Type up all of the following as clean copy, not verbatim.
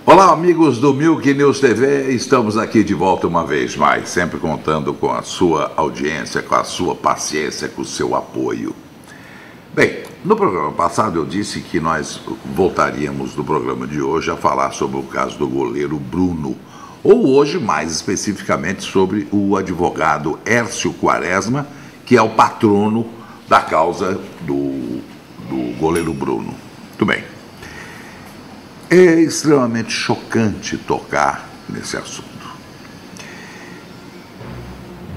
Olá, amigos do Milk News TV, estamos aqui de volta uma vez mais, sempre contando com a sua audiência, com a sua paciência, com o seu apoio. Bem, no programa passado eu disse que nós voltaríamos no programa de hoje a falar sobre o caso do goleiro Bruno, ou hoje mais especificamente sobre o advogado Hércio Quaresma, que é o patrono da causa do goleiro Bruno. Muito bem. É extremamente chocante tocar nesse assunto.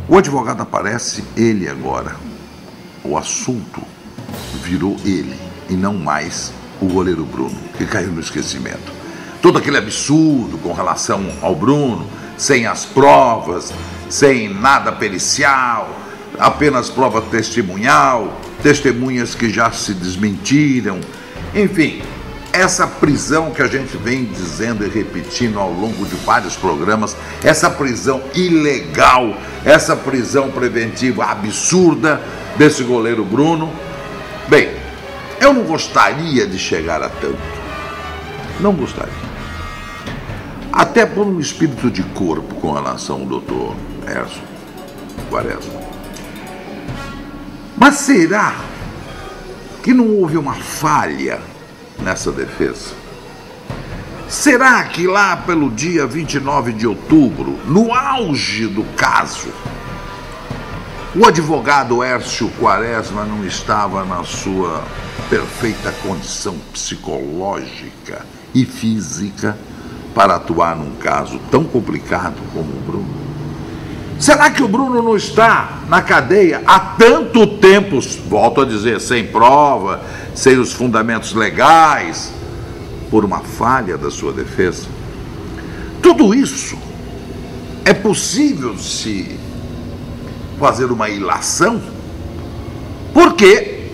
O advogado aparece, ele agora. O assunto virou ele e não mais o goleiro Bruno, que caiu no esquecimento. Todo aquele absurdo com relação ao Bruno, sem as provas, sem nada pericial, apenas prova testemunhal, testemunhas que já se desmentiram, enfim. Essa prisão que a gente vem dizendo e repetindo ao longo de vários programas, essa prisão ilegal, essa prisão preventiva absurda desse goleiro Bruno. Bem, eu não gostaria de chegar a tanto. Não gostaria. Até por um espírito de corpo com relação ao doutor Hércio Quaresma. Mas será que não houve uma falha nessa defesa? Será que lá pelo dia 29 de outubro, no auge do caso, o advogado Hércio Quaresma não estava na sua perfeita condição psicológica e física para atuar num caso tão complicado como o Bruno? Será que o Bruno não está na cadeia há tanto tempo, volto a dizer, sem prova, sem os fundamentos legais, por uma falha da sua defesa? Tudo isso é possível se fazer uma ilação, porque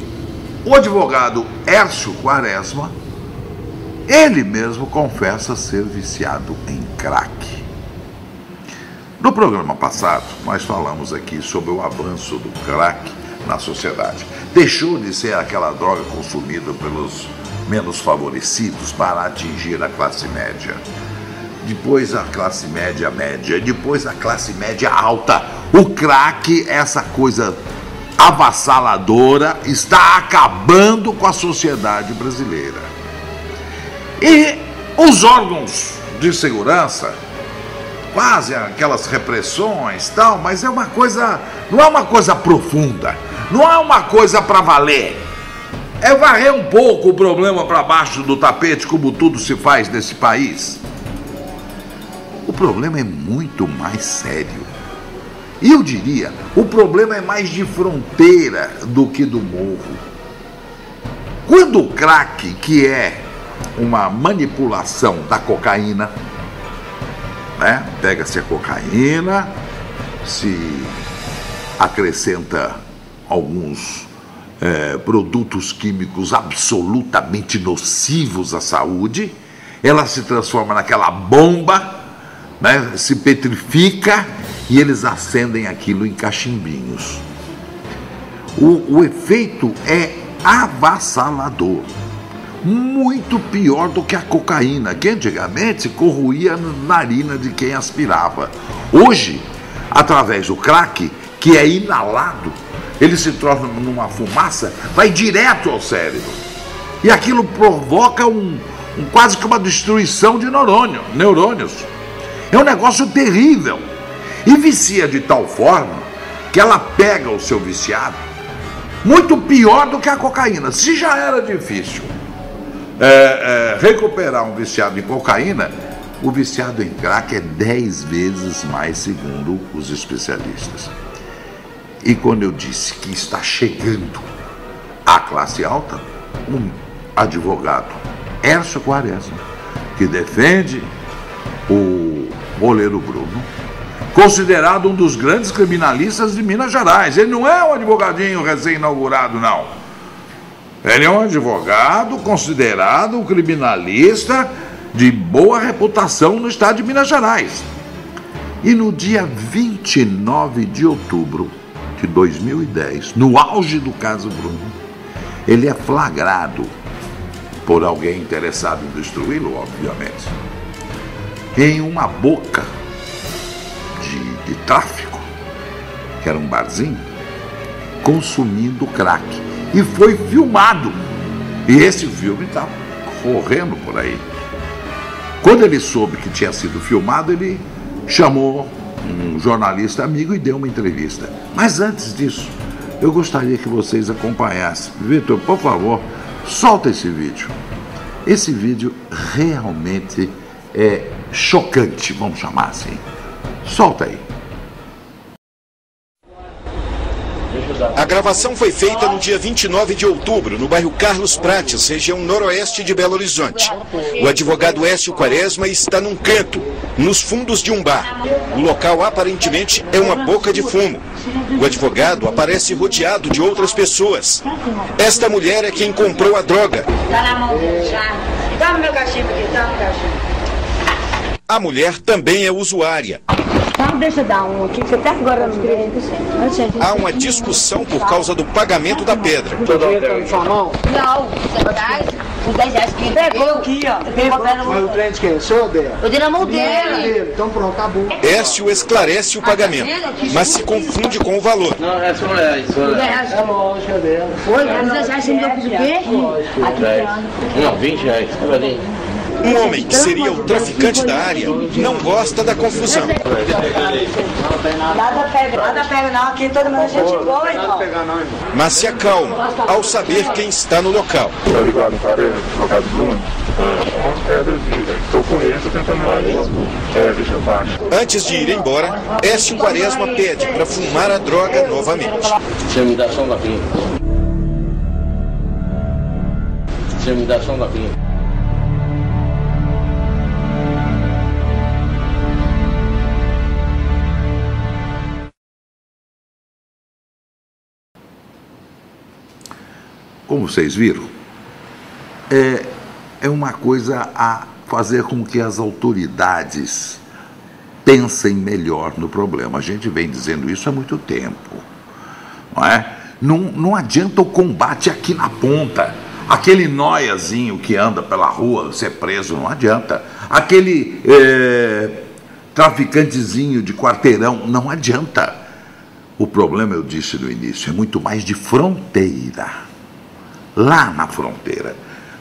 o advogado Hércio Quaresma, ele mesmo confessa ser viciado em crack. No programa passado, nós falamos aqui sobre o avanço do crack na sociedade. Deixou de ser aquela droga consumida pelos menos favorecidos para atingir a classe média. Depois a classe média média, depois a classe média alta. O crack, essa coisa avassaladora, está acabando com a sociedade brasileira. E os órgãos de segurança fazem aquelas repressões, tal, mas é uma coisa, não é uma coisa profunda, não é uma coisa para valer. É varrer um pouco o problema para baixo do tapete, como tudo se faz nesse país. O problema é muito mais sério. E eu diria, o problema é mais de fronteira do que do morro. Quando o crack, que é uma manipulação da cocaína, né? Pega-se a cocaína, se acrescenta alguns produtos químicos absolutamente nocivos à saúde, ela se transforma naquela bomba, né? Se petrifica e eles acendem aquilo em cachimbinhos. O efeito é avassalador. Muito pior do que a cocaína, que antigamente corroía a narina de quem aspirava. Hoje, através do crack, que é inalado, ele se torna numa fumaça, vai direto ao cérebro. E aquilo provoca quase que uma destruição de neurônios. É um negócio terrível. E vicia de tal forma que ela pega o seu viciado muito pior do que a cocaína. Se já era difícil recuperar um viciado em cocaína, o viciado em crack é 10 vezes mais, segundo os especialistas. E quando eu disse que está chegando à classe alta, um advogado, Hércio Quaresma, que defende o goleiro Bruno, considerado um dos grandes criminalistas de Minas Gerais. Ele não é um advogadinho recém-inaugurado, não. Ele é um advogado considerado um criminalista de boa reputação no estado de Minas Gerais. E no dia 29 de outubro de 2010, no auge do caso Bruno, ele é flagrado por alguém interessado em destruí-lo, obviamente, em uma boca de tráfico, que era um barzinho, consumindo crack. E foi filmado. E esse filme está correndo por aí. Quando ele soube que tinha sido filmado, ele chamou um jornalista amigo e deu uma entrevista. Mas antes disso, eu gostaria que vocês acompanhassem. Vitor, por favor, solta esse vídeo. Esse vídeo realmente é chocante, vamos chamar assim. Solta aí. A gravação foi feita no dia 29 de outubro, no bairro Carlos Prates, região noroeste de Belo Horizonte. O advogado Écio Quaresma está num canto, nos fundos de um bar. O local aparentemente é uma boca de fumo. O advogado aparece rodeado de outras pessoas. Esta mulher é quem comprou a droga. A mulher também é usuária. Deixa eu dar um aqui, que até agora não veio. Há uma discussão por causa do pagamento da pedra. Não, os 10 reais que ele pegou aqui, ó. Mas o trem de quem? O senhor ou dela? Eu dei na mão dele. Então pronto, acabou. Écio esclarece o pagamento, mas se confunde com o valor. Não, é só reais. É lógico, é dela. Foi? Os 10 reais você me deu por quê? Não, 20 reais. Um homem que seria o traficante da área não gosta da confusão. Nada pega não, aqui todo mundo é gente boa, irmão. Mas se acalma ao saber quem está no local. Tá ligado, no cara, no caso do Bruno? Umas pedras, eu conheço, tentando mais. Deixa eu baixo. Antes de ir embora, Écio Quaresma pede para fumar a droga novamente. Você me dá som da pinha. Você me dá som da pinha. Como vocês viram, é uma coisa a fazer com que as autoridades pensem melhor no problema. A gente vem dizendo isso há muito tempo, não é? Não adianta o combate aqui na ponta. Aquele noiazinho que anda pela rua ser preso, não adianta. Aquele traficantezinho de quarteirão, não adianta. O problema, eu disse no início, é muito mais de fronteira. Lá na fronteira.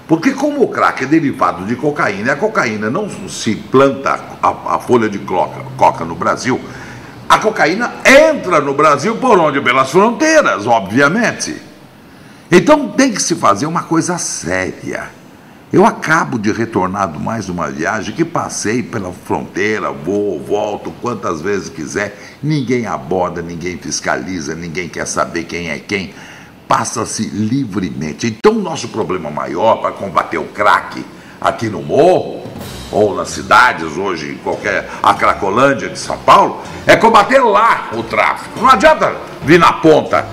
Porque como o crack é derivado de cocaína, e a cocaína não se planta a folha de coca no Brasil, a cocaína entra no Brasil por onde? Pelas fronteiras, obviamente. Então tem que se fazer uma coisa séria. Eu acabo de retornar de mais uma viagem que passei pela fronteira, vou, volto quantas vezes quiser, ninguém aborda, ninguém fiscaliza, ninguém quer saber quem é quem. Passa-se livremente. Então, o nosso problema maior para combater o crack aqui no morro, ou nas cidades, hoje em a Cracolândia de São Paulo, é combater lá o tráfico. Não adianta vir na ponta,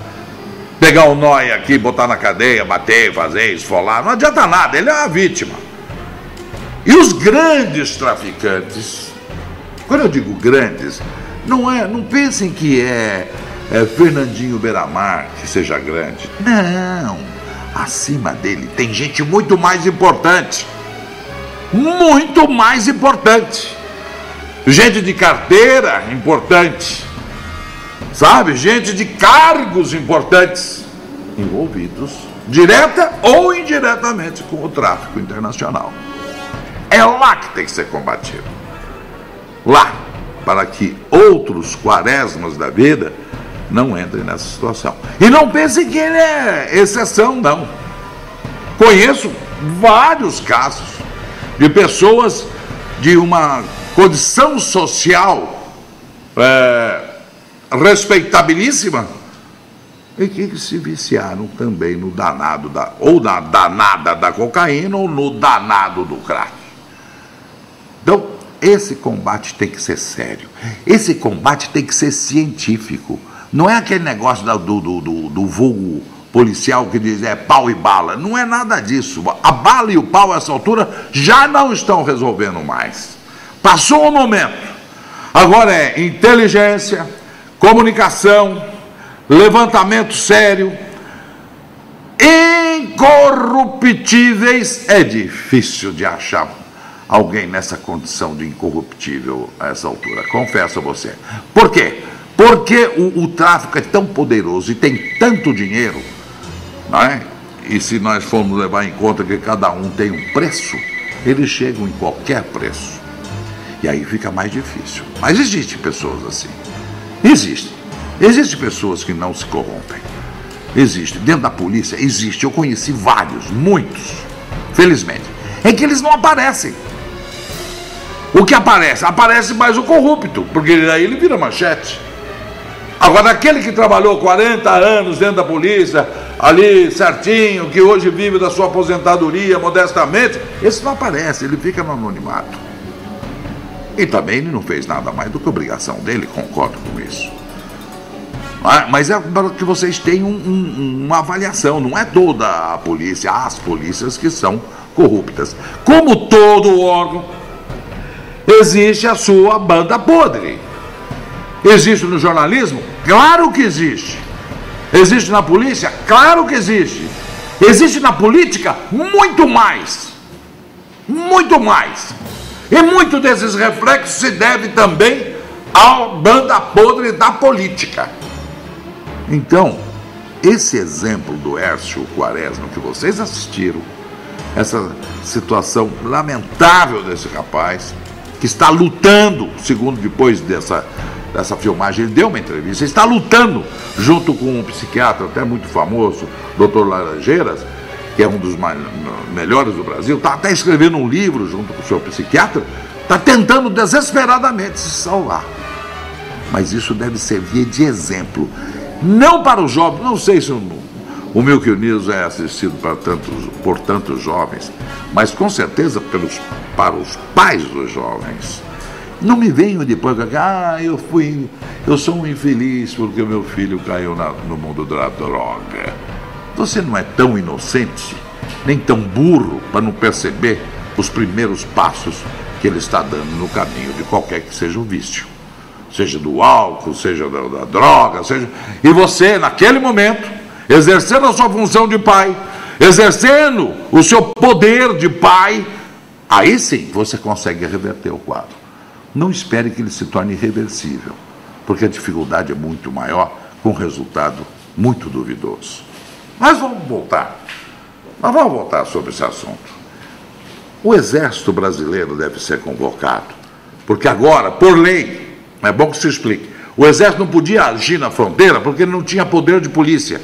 pegar um nóia aqui, botar na cadeia, bater, fazer, esfolar, não adianta nada, ele é uma vítima. E os grandes traficantes, quando eu digo grandes, não pensem que é Fernandinho Beiramar que seja grande. Não, acima dele tem gente muito mais importante. Muito mais importante. Gente de carteira importante. Sabe? Gente de cargos importantes. Envolvidos, direta ou indiretamente, com o tráfico internacional. É lá que tem que ser combatido. Lá. Para que outros Quaresmas da vida não entrem nessa situação. E não pensem que ele é exceção, não. Conheço vários casos de pessoas de uma condição social respeitabilíssima e que se viciaram também no danado ou na danada da cocaína ou no danado do crack. Então, esse combate tem que ser sério. Esse combate tem que ser científico. Não é aquele negócio do vulgo policial que diz pau e bala. Não é nada disso. A bala e o pau, a essa altura, já não estão resolvendo mais. Passou o momento. Agora é inteligência, comunicação, levantamento sério. Incorruptíveis é difícil de achar alguém nessa condição de incorruptível a essa altura. Confesso a você. Por quê? Porque o tráfico é tão poderoso e tem tanto dinheiro, não é? E se nós formos levar em conta que cada um tem um preço, eles chegam em qualquer preço. E aí fica mais difícil. Mas existem pessoas assim. Existem pessoas que não se corrompem. Existe. Dentro da polícia, existe. Eu conheci vários, muitos, felizmente, em que eles não aparecem. O que aparece? Aparece mais o corrupto, porque aí ele vira manchete. Agora, aquele que trabalhou 40 anos dentro da polícia, ali certinho, que hoje vive da sua aposentadoria modestamente, esse não aparece, ele fica no anonimato. E também ele não fez nada mais do que obrigação dele, concordo com isso. Mas é para que vocês tenham uma avaliação, não é toda a polícia, as polícias que são corruptas. Como todo órgão, existe a sua banda podre. Existe no jornalismo? Claro que existe. Existe na polícia? Claro que existe. Existe na política? Muito mais. Muito mais. E muito desses reflexos se deve também à banda podre da política. Então, esse exemplo do Hércio Quaresma que vocês assistiram, essa situação lamentável desse rapaz, que está lutando, segundo depois dessa filmagem, ele deu uma entrevista, está lutando junto com um psiquiatra até muito famoso, Dr. Laranjeiras, que é um dos melhores do Brasil, está até escrevendo um livro junto com o seu psiquiatra, está tentando desesperadamente se salvar. Mas isso deve servir de exemplo, não para os jovens, não sei se o Milk News é assistido por tantos jovens, mas com certeza para os pais dos jovens. Não me venham depois com eu sou um infeliz porque o meu filho caiu no mundo da droga. Você não é tão inocente, nem tão burro para não perceber os primeiros passos que ele está dando no caminho de qualquer que seja o vício. Seja do álcool, seja da droga, seja... E você, naquele momento, exercendo a sua função de pai, exercendo o seu poder de pai, aí sim você consegue reverter o quadro. Não espere que ele se torne irreversível, porque a dificuldade é muito maior, com resultado muito duvidoso. Mas vamos voltar. Nós vamos voltar sobre esse assunto. O Exército Brasileiro deve ser convocado, porque agora, por lei, é bom que se explique, o Exército não podia agir na fronteira porque ele não tinha poder de polícia.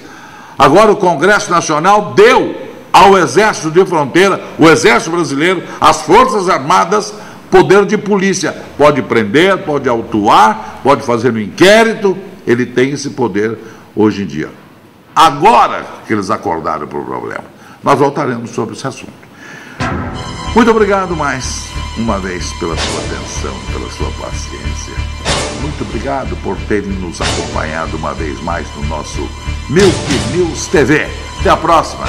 Agora o Congresso Nacional deu ao Exército de Fronteira, o Exército Brasileiro, as Forças Armadas, poder de polícia. Pode prender, pode autuar, pode fazer um inquérito, ele tem esse poder hoje em dia. Agora que eles acordaram para o problema. Nós voltaremos sobre esse assunto. Muito obrigado mais uma vez pela sua atenção, pela sua paciência. Muito obrigado por terem nos acompanhado uma vez mais no nosso Milk News TV. Até a próxima!